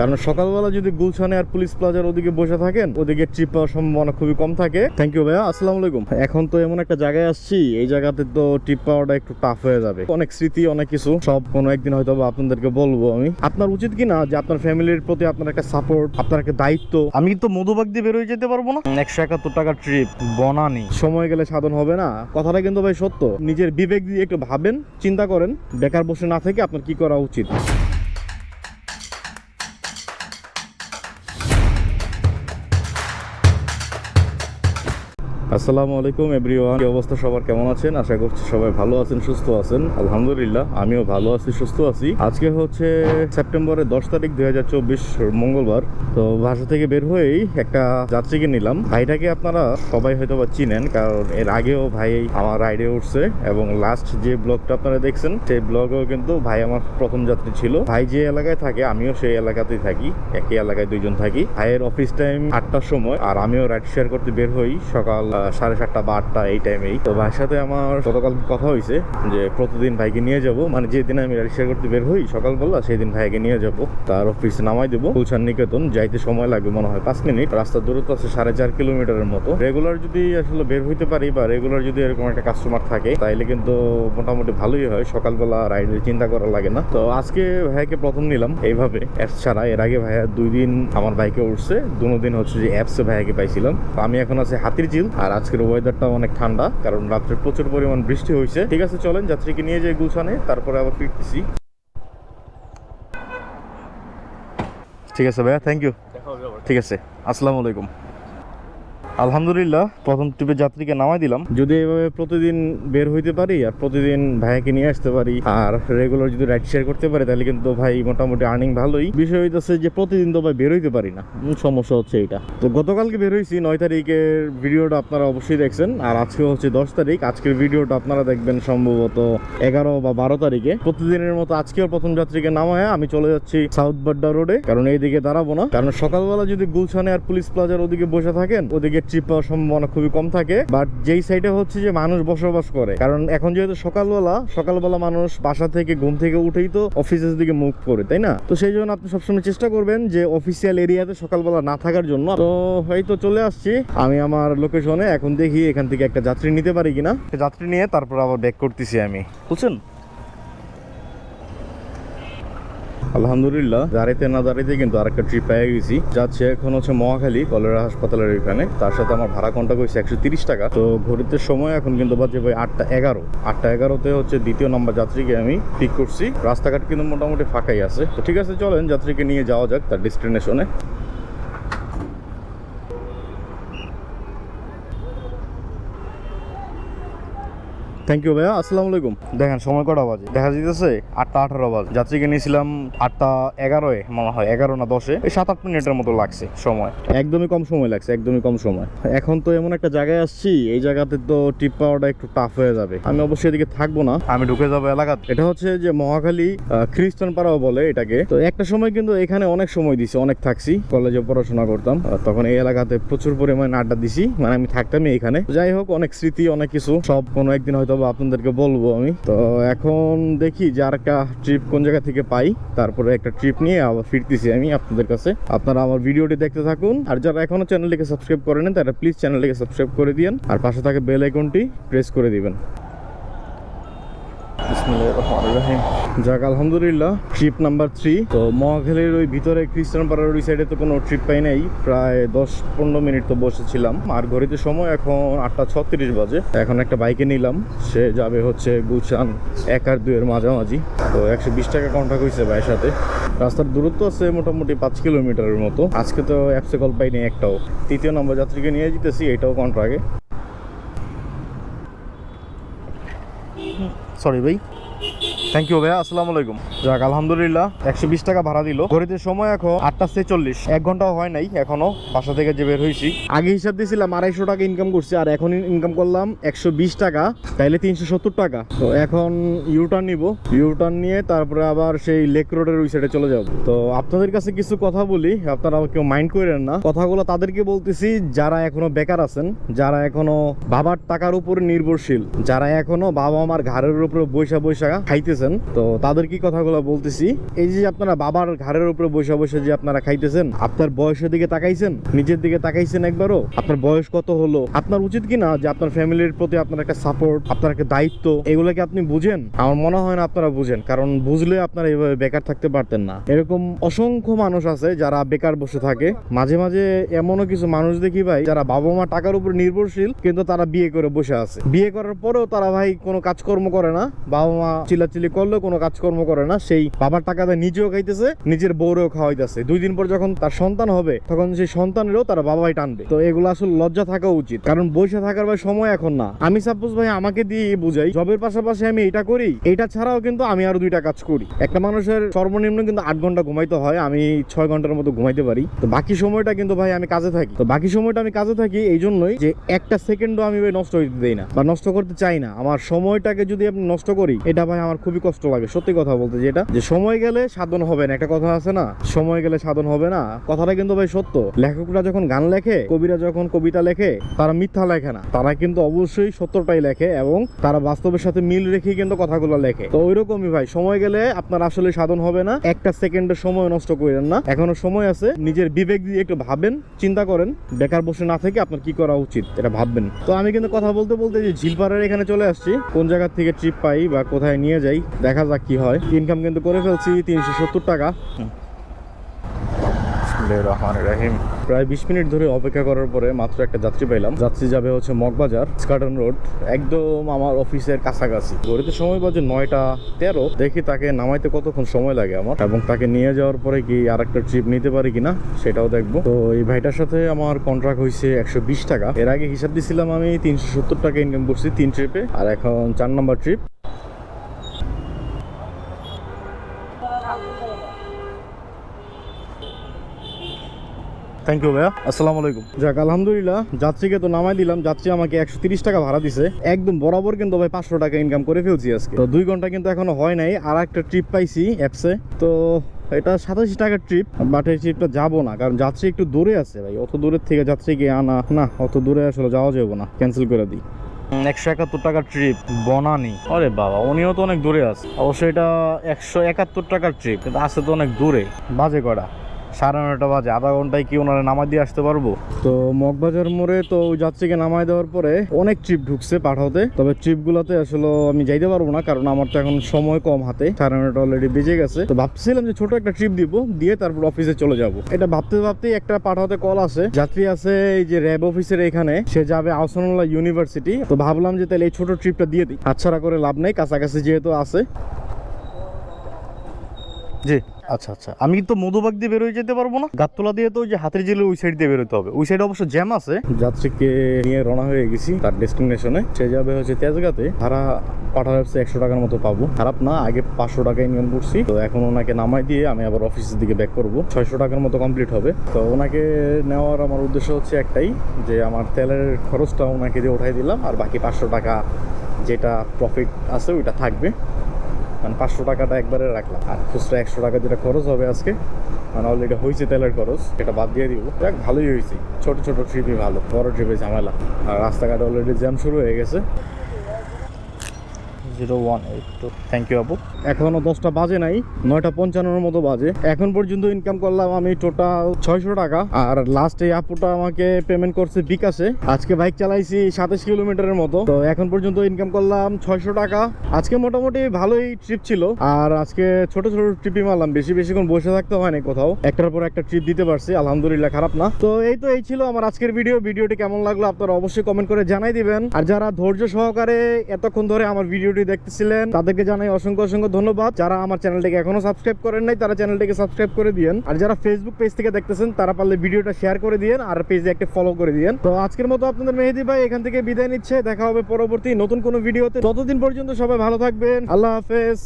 কারণ সকালবেলা যদি গুলশানে আর পুলিশ প্লাজার ওদিকে বসে থাকেন, ওদিকে ট্রিপ পাওয়ার সম্ভাবনা খুবই কম থাকে। থ্যাংক ইউ ভাইয়া, আসসালামু আলাইকুম। এখন তো এমন একটা জায়গায় আসছি, এই জায়গাতে তো ট্রিপ পাওয়াটা একটু টাফ হয়ে যাবে। অনেক স্মৃতি, অনেক কিছু, সব কোনো একদিন হয়তো আপনাদেরকে বলবো আমি। আপনার উচিত কিনা যে আপনার ফ্যামিলির প্রতি আপনার একটা সাপোর্ট, আপনার একটা দায়িত্ব। আমি তো মধুবাগ দিয়ে বেরোয় যেতে পারবো না। 171 টাকার ট্রিপ বনানি, সময় গেলে সাধন হবে না, কথাটা কিন্তু ভাই সত্য। নিজের বিবেক দিয়ে একটু ভাবেন, চিন্তা করেন, বেকার বসে না থেকে আপনার কি করা উচিত। আসসালামু আলাইকুম এভরিওয়ান, কি অবস্থা সবার, কেমন আছেন? আশা করছি সবাই ভালো আছেন, সুস্থ আছেন। আলহামদুলিল্লাহ আমিও ভালো আছি, সুস্থ আছি। আজকে হচ্ছে সেপ্টেম্বরের 10 তারিখ 2024 মঙ্গলবার। তো বাসা থেকে বের হয়েই একটা যাত্রীকে নিলাম। ভাইটাকে আপনারা সবাই হয়তো বা চিনেন, কারণ এর আগেও ভাই আমার রাইডে উঠছে এবং লাস্ট যে ব্লগটা আপনারা দেখছেন সেই ব্লগেও কিন্তু ভাই আমার প্রথম যাত্রী ছিল। ভাই যে এলাকায় থাকে আমিও সেই এলাকাতেই থাকি, একই এলাকায় দুইজন থাকি। ভাইয়ের অফিস টাইম 8টার সময়, আর আমিও রাইড শেয়ার করতে বের হই সকাল 7:30 বা 8টা এই টাইমেই। তো ভাইয়ের সাথে আমার গতকাল কথা হয়েছে যে প্রতিদিন ভাইকে নিয়ে যাব, মানে যেদিন আমি রাইড শেয়ার করতে বের হই সকালবেলা সেই দিন ভাইকে নিয়ে যাব, তার অফিসে নামাই দেবো। গুলশান নিকেতন যাইতে সময় লাগবে মনে হয় 5 মিনিট, রাস্তার দূরত্ব আছে 4.5 কিলোমিটারের মতো। রেগুলার যদি আসলে বের হইতে পারি বা রেগুলার যদি এরকম একটা কাস্টমার থাকে তাইলে কিন্তু মোটামুটি ভালোই হয়, সকালবেলা রাইডের চিন্তা করা লাগে না। তো আজকে ভাইকে প্রথম নিলাম এইভাবে অ্যাপস ছাড়া। এর আগে ভাইয়া 2 দিন আমার বাইকে উঠছে, 2 দিন হচ্ছে যে অ্যাপসে ভাইয়াকে পাইছিলাম। তো আমি এখন আছি হাতিরঝিল, আর আজকের ওয়েদারটা অনেক ঠান্ডা, কারণ রাত্রে প্রচুর পরিমাণ বৃষ্টি হয়েছে। ঠিক আছে, চলেন যাত্রীকে নিয়ে যাই গুলশানে, তারপরে আবার ফিরতেছি। ঠিক আছে ভাইয়া, থ্যাংক ইউ। ঠিক আছে, আসসালামু আলাইকুম। আলহামদুলিল্লাহ প্রথম ট্রিপে যাত্রীকে নামাই দিলাম। যদি এভাবে প্রতিদিন বের হইতে পারি আর প্রতিদিন ভাইয়াকে নিয়ে আসতে পারি আর রেগুলার যদি রাইড শেয়ার করতে পারি তাহলে কিন্তু ভাই মোটামুটি আর্নিং ভালোই। বিষয় হইতেছে যে প্রতিদিন তো ভাই বের হইতে পারি না, সমস্যা হচ্ছে এইটা। তো গতকালকে বের হয়েছি 9 তারিখের ভিডিওটা আপনারা অবশ্যই দেখছেন, আর আজকে হচ্ছে 10 তারিখ। আজকের ভিডিওটা আপনারা দেখবেন সম্ভবত 11 বা 12 তারিখে। প্রতিদিনের মতো আজকেও প্রথম যাত্রীকে নামায় আমি চলে যাচ্ছি সাউথ বাড্ডা রোডে, কারণ এইদিকে দাঁড়াবো না। কারণ সকালবেলা যদি গুলশানে আর পুলিশ প্লাজার ওদিকে বসে থাকেন, ওদিকে ট্রিপ পাওয়ার সম্ভাবনা খুবই কম থাকে। বাট যেই সাইডে হচ্ছে যে মানুষ বসবাস করে, কারণ এখন যেহেতু সকালবেলা মানুষ বাসা থেকে ঘুম থেকে উঠেই তো অফিসের দিকে মুভ করে, তাই না? তো সেই জন্য আপনি সবসময় চেষ্টা করবেন যে অফিসিয়াল এরিয়াতে সকালবেলা না থাকার জন্য। তো হয়তো চলে আসছি আমি আমার লোকেশনে, এখন দেখি এখান থেকে একটা যাত্রী নিতে পারি কিনা। যাত্রী নিয়ে তারপর আবার ব্যাক করতেছি আমি, বুঝছেন? আলহামদুলিল্লাহ দাঁড়াইতে না দাঁড়াইতে কিন্তু আরেকটা ট্রিপ পেয়ে গেছি। যাচ্ছে এখন হচ্ছে মহাখালী কলেরা হাসপাতালের ওইখানে। তার সাথে আমার ভাড়া কন্টাক্ট হয়েছে 130 টাকা। তো ঘড়িতে সময় এখন কিন্তু বাজে ভাই 8:11 হচ্ছে দ্বিতীয় নাম্বার যাত্রীকে আমি পিক করছি। রাস্তাঘাট কিন্তু মোটামুটি ফাঁকাই আছে। তো ঠিক আছে, চলেন যাত্রীকে নিয়ে যাওয়া যাক তার ডেস্টিনেশনে। থ্যাংক ইউ ভাইয়া, আসসালামু আলাইকুম। দেখেন সময় কটা বাজে, দেখা যাইতেছে 8:18 বাজে। যাত্রীকে নিয়েছিলাম 8:11 মনে হয়, 11 না 10, এই 7-8 মিনিটের মতো লাগছে সময়। একদমই কম সময় লাগছে, একদমই কম সময়। এখন তো এমন একটা জায়গায় আসছি, এই জায়গাতে তো ট্রিপ পাওয়াটা একটু টাফ হয়ে যাবে। আমি অবশ্যই এদিকে থাকবো না, আমি ঢুকে যাবো এলাকাতে। এটা হচ্ছে যে মহাখালী খ্রিস্টান পাড়াও বলে এটাকে। তো একটা সময় কিন্তু এখানে অনেক সময় দিছি, অনেক থাকছি, কলেজে পড়াশোনা করতাম তখন এই এলাকাতে প্রচুর পরিমাণে আড্ডা দিছি, মানে আমি থাকতামই এখানে। যাই হোক, অনেক স্মৃতি, অনেক কিছু, সব কোনো একদিন হয়তো আপনাদেরকে বলবো আমি। তো এখন দেখি যে আরেকটা ট্রিপ কোন জায়গা থেকে পাই, তারপরে একটা ট্রিপ নিয়ে আবার ফিরতেছি আমি আপনাদের কাছে। আপনারা আমার ভিডিওটি দেখতে থাকুন, আর যারা এখনো চ্যানেলটিকে সাবস্ক্রাইব করেন তারা প্লিজ চ্যানেলটিকে সাবস্ক্রাইব করে দিন, আর পাশে থাকা বেল আইকনটি প্রেস করে দিবেন। যাক আলহামদুলিল্লাহ, ট্রিপ নাম্বার 3। তো মহাখালীর ওই ভিতরে খ্রিস্টান পাড়ার ওই সাইডে তো কোনো ট্রিপ পাই নাই, প্রায় 10-15 মিনিট তো বসেছিলাম। আর ঘড়িতে সময় এখন 8:36 বাজে। এখন একটা বাইকে নিলাম, সে যাবে হচ্ছে গুলশান 1 আর 2 এর মাঝামাঝি। তো 120 টাকা কন্ট্যাক্ট হয়েছে ভাইয়ের সাথে। রাস্তার দূরত্ব আছে মোটামুটি 5 কিলোমিটারের মতো। আজকে তো অ্যাপসে কল পাইনি একটাও। তৃতীয় নম্বর যাত্রীকে নিয়ে যেতেছি, এটাও কন্ট্রাক্টে। সরি ভাই, থ্যাংক ইউ ভাইয়া, আসসালামু আলাইকুম। যাক আলহামদুলিল্লাহ 120 টাকা ভাড়া দিল। ঘড়িতে সময় এখন 8:46, 1 ঘন্টাও হয় নাই এখনো বাসা থেকে যে বের হয়েছি। আগে হিসাব দিয়েছিলাম 250 টাকা ইনকাম করছি, আর এখন ইনকাম করলাম 120 টাকা, তাইলে 370 টাকা। তো এখন ইউটার্ন নিব, ইউটার্ন নিয়ে তারপরে আবার সেই লেক রোডের ওই সাইডে চলে যাব। তো আপনাদের কাছে কিছু কথা বলি, আপনারা কেউ মাইন্ড করেন না। কথাগুলো তাদেরকে বলতেছি যারা এখনো বেকার আছেন, যারা এখনো বাবার টাকার উপরে নির্ভরশীল, যারা এখনো বাবা আমার ঘাড়ের উপরে বৈশা খাইতেছে, খাইতেছেন, তো তাদের কি কথাগুলো বলতেছি। এই যে আপনারা বাবার ঘাড়ের উপরে বসে বসে যে আপনারা খাইতেছেন, আপনার বয়সের দিকে তাকাইছেন, নিজের দিকে তাকাইছেন একবারও? আপনার বয়স কত হলো? আপনার উচিত কি না যে আপনার ফ্যামিলির প্রতি আপনার একটা সাপোর্ট, আপনার একটা দায়িত্ব, এগুলোকে আপনি বুঝেন? আমার মনে হয় না আপনারা বুঝেন, কারণ বুঝলে আপনারা এইভাবে বেকার থাকতে পারতেন না। এরকম অসংখ্য মানুষ আছে যারা বেকার বসে থাকে। মাঝে মাঝে এমনও কিছু মানুষ দেখি ভাই, যারা বাবা মা টাকার উপর নির্ভরশীল, কিন্তু তারা বিয়ে করে বসে আছে। বিয়ে করার পরেও তারা ভাই কোনো কাজকর্ম করে না, বাবা মা চিল্লাচিল্লি করলেও কোনো কাজকর্ম করে না, সেই বাবার টাকাতে নিজেও খাইতেছে, নিজের বউরেও খাওয়াইতেছে। 2 দিন পর যখন তার সন্তান হবে, তখন সেই সন্তানেরও তারা বাবাই টানবে। তো এগুলো আসলে লজ্জা থাকা উচিত, কারণ বসে থাকার ভাই সময় এখন না। আমি সাপোজ ভাই আমাকে দিয়ে বুঝাই, জবের পাশাপাশি আমি এটা করি, এটা ছাড়াও কিন্তু আমি আরো 2টা কাজ করি। একটা মানুষের সর্বনিম্ন কিন্তু 8 ঘন্টা ঘুমাইতে হয়, আমি 6 ঘন্টার মতো ঘুমাইতে পারি। তো বাকি সময়টা কিন্তু ভাই আমি কাজে থাকি। তো বাকি সময়টা আমি কাজে থাকি এই জন্যই যে একটা সেকেন্ডও আমি ভাই নষ্ট হইতে দেই না বা নষ্ট করতে চাই না। আমার সময়টাকে যদি আপনি নষ্ট করি, এটা ভাই আমার খুবই কষ্ট লাগে, সত্যি কথা বলতে। যেটা যে সময় গেলে সাধন হবে না, একটা কথা আছে না, সময় গেলে সাধন হবে না, কথাটা কিন্তু ভাই সত্য। লেখকরা যখন গান লেখে, কবিরা যখন কবিতা লেখে, তারা মিথ্যা লেখে না, তারা কিন্তু অবশ্যই সত্যটাই লেখে এবং তারা বাস্তবের সাথে মিল রেখে কিন্তু কথাগুলো লেখে। তো ওইরকমই ভাই, সময় গেলে আপনার আসলে সাধন হবে না। একটা সেকেন্ডের সময় নষ্ট করেন না, এখনো সময় আছে। নিজের বিবেক দিয়ে একটু ভাবেন, চিন্তা করেন, বেকার বসে না থেকে আপনার কি করা উচিত এটা ভাববেন। তো আমি কিন্তু কথা বলতে বলতে যে ঝিলপাড়ের এখানে চলে আসছি, কোন জায়গা থেকে ট্রিপ পাই বা কোথায় নিয়ে যাই দেখা যাক কি হয়। ইনকাম কিন্তু করে ফেলছি 370 টাকা। রহিম প্রায় 20 মিনিট ধরে অপেক্ষা করার পরে মাত্র একটা যাত্রী পাইলাম। যাত্রী যাবে হচ্ছে মগবাজার, স্কাটন রোড, একদম আমার অফিসের কাছাকাছি। ঘড়িতে সময় বাজে 9টা 13। দেখি তাকে নামাইতে কতক্ষণ সময় লাগে আমার, এবং তাকে নিয়ে যাওয়ার পরে কি আর একটা ট্রিপ নিতে পারি কিনা সেটাও দেখবো। তো এই ভাইটার সাথে আমার কন্ট্রাক্ট হয়েছে 120 টাকা। এর আগে হিসাব দিছিলাম আমি 370 টাকা ইনকাম করছি 3 ট্রিপে, আর এখন 4 নম্বর ট্রিপ। থ্যাংক ইউ ভাইয়া, আসসালামু আলাইকুম। যাক আলহামদুলিল্লাহ, যাত্রীকে তো নামাই দিলাম। যাত্রী আমাকে 130 টাকা ভাড়া দিছে, একদম বরাবর কিন্তু ভাই 500 টাকা ইনকাম করে ফেলছি আজকে। তো 2 ঘন্টা কিন্তু এখনো হয় নাই, আর একটা ট্রিপ পাইছি অ্যাপসে। তো এটা 87 টাকার ট্রিপ, বাট এই ট্রিপটা যাবো না, কারণ যাত্রী একটু দূরে আছে ভাই। অত দূরের থেকে যাত্রীকে আনা না, অত দূরে আসলে যাওয়া যাবে না, ক্যান্সেল করে দিই। 171 টাকার ট্রিপ বনানি। আরে বাবা, উনিও তো অনেক দূরে আছে। অবশ্যই এটা 171 টাকার ট্রিপ, কিন্তু আসে তো অনেক দূরে। বাজে কটা? 9:30 বাজে। আধা ঘন্টায় কি ওনারা নামাই দিয়ে আসতে পারবো? তো মগবাজার মোড়ে তো ওই যাত্রীকে নামাই দেওয়ার পরে অনেক ট্রিপ ঢুকছে পাঠাতে, তবে ট্রিপগুলোতে আসলে আমি যাইতে পারবো না, কারণ আমার তো এখন সময় কম হাতে। 9:30 অলরেডি বেজে গেছে। তো ভাবছিলাম যে ছোট একটা ট্রিপ দিব, দিয়ে তারপর অফিসে চলে যাব। এটা ভাবতে ভাবতেই একটা পাঠাতে কল আসে। যাত্রী আছে এই যে র্যাব অফিসের এখানে, সে যাবে আহসানুল্লাহ ইউনিভার্সিটি। তো ভাবলাম যে তাহলে এই ছোট ট্রিপটা দিয়ে দিই, হাতছাড়া করে লাভ নেই, কাছাকাছি যেহেতু আছে। জি আচ্ছা আচ্ছা, আমি তো মধুবাগ দিয়ে বেরোয় যেতে পারবো না, গাততলা দিয়ে তো ওই যে হাতের জেলে ওই সাইড দিয়ে বেরোতে হবে। ওই সাইডে অবশ্য জ্যাম আছে। যাত্রীকে নিয়ে রওনা হয়ে গেছি তার ডেস্টিনেশনে। সে যাবে হচ্ছে তেজগাঁতে। ভাড়া পাঠানো হচ্ছে 100 টাকার মতো পাবো, খারাপ না। আগে 500 টাকা ইনকাম করছি, তো এখন ওনাকে নামাই দিয়ে আমি আবার অফিসের দিকে ব্যাক করবো। 600 টাকার মতো কমপ্লিট হবে। তো ওনাকে নেওয়ার আমার উদ্দেশ্য হচ্ছে একটাই, যে আমার তেলের খরচটা ওনাকে দিয়ে উঠাই দিলাম, আর বাকি 500 টাকা যেটা প্রফিট আছে ওইটা থাকবে। মানে 500 টাকাটা একবারে রাখলাম, আর খুচরা 100 টাকা যেটা খরচ হবে আজকে, মানে অলরেডি হয়েছে তেলের খরচ, সেটা বাদ দিয়ে দিব। যাক, ভালোই হয়েছে। ছোট ছোট ট্রিপই ভালো, বড় ট্রিপে ঝামেলা। আর রাস্তাঘাটে অলরেডি জ্যাম শুরু হয়ে গেছে। 0182। থ্যাংক ইউ আপু। এখনো 10টা বাজে নাই, 9:55 মতো বাজে। এখন পর্যন্ত ইনকাম করলাম আমি টোটাল 600 টাকা। আর লাস্ট এই আপুটা আমাকে পেমেন্ট করছে বিকাশে। আজকে বাইক চালাইছি 27 কিলোমিটারের মতো। তো এখন পর্যন্ত ইনকাম করলাম 600 টাকা। আজকে মোটামুটি ভালোই ট্রিপ ছিল। আর আজকে ছোট ছোট ট্রিপই মারলাম, বেশিক্ষণ বসে থাকতে হয় না কোথাও। একটার পর একটা ট্রিপ দিতে পারছি, আলহামদুলিল্লাহ, খারাপ না। তো এই ছিল আমার আজকের ভিডিওটি কেমন লাগলো আপনারা অবশ্যই কমেন্ট করে জানাই দিবেন। আর যারা ধৈর্য সহকারে এতক্ষণ ধরে আমার ভিডিওটি দেখতেছিলেন, তাদেরকে জানাই অসংখ্য ধন্যবাদ। যারা আমার চ্যানেলটিকে এখনো সাবস্ক্রাইব করেন নাই, তারা চ্যানেলটিকে সাবস্ক্রাইব করে দিয়েন। আর যারা ফেসবুক পেজ থেকে দেখতেছেন, তারা পারলে ভিডিওটা শেয়ার করে দিয়েন, আর পেজে একটা ফলো করে দিয়েন। তো আজকের মতো আপনাদের মেহেদি ভাই এখান থেকে বিদায় নিচ্ছে। দেখা হবে পরবর্তী নতুন কোনো ভিডিওতে। ততদিন পর্যন্ত সবাই ভালো থাকবেন। আল্লাহ হাফেজ।